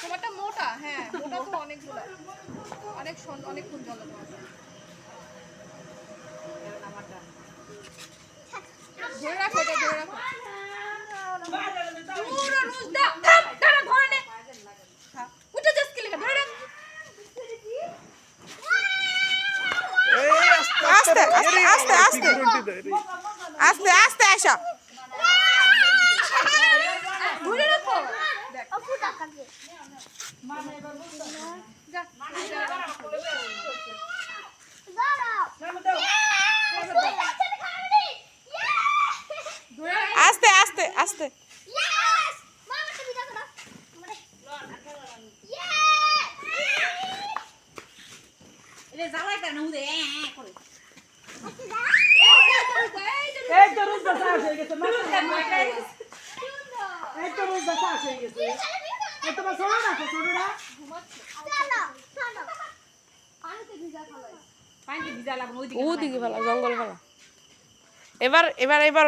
তোমারটা মোটা, হ্যাঁ মোটা তো অনেকগুলো, অনেকক্ষণ জল ধরে রাখো, এটা ধরে রাখো। আস্তে আস্তে আস্তে আস্তে আস্তে আস্তে আসো ধরে রাখো। আস্তে আস্তে আস্তে ওদিকে ভালো জঙ্গল ভালো এবার এবার এবার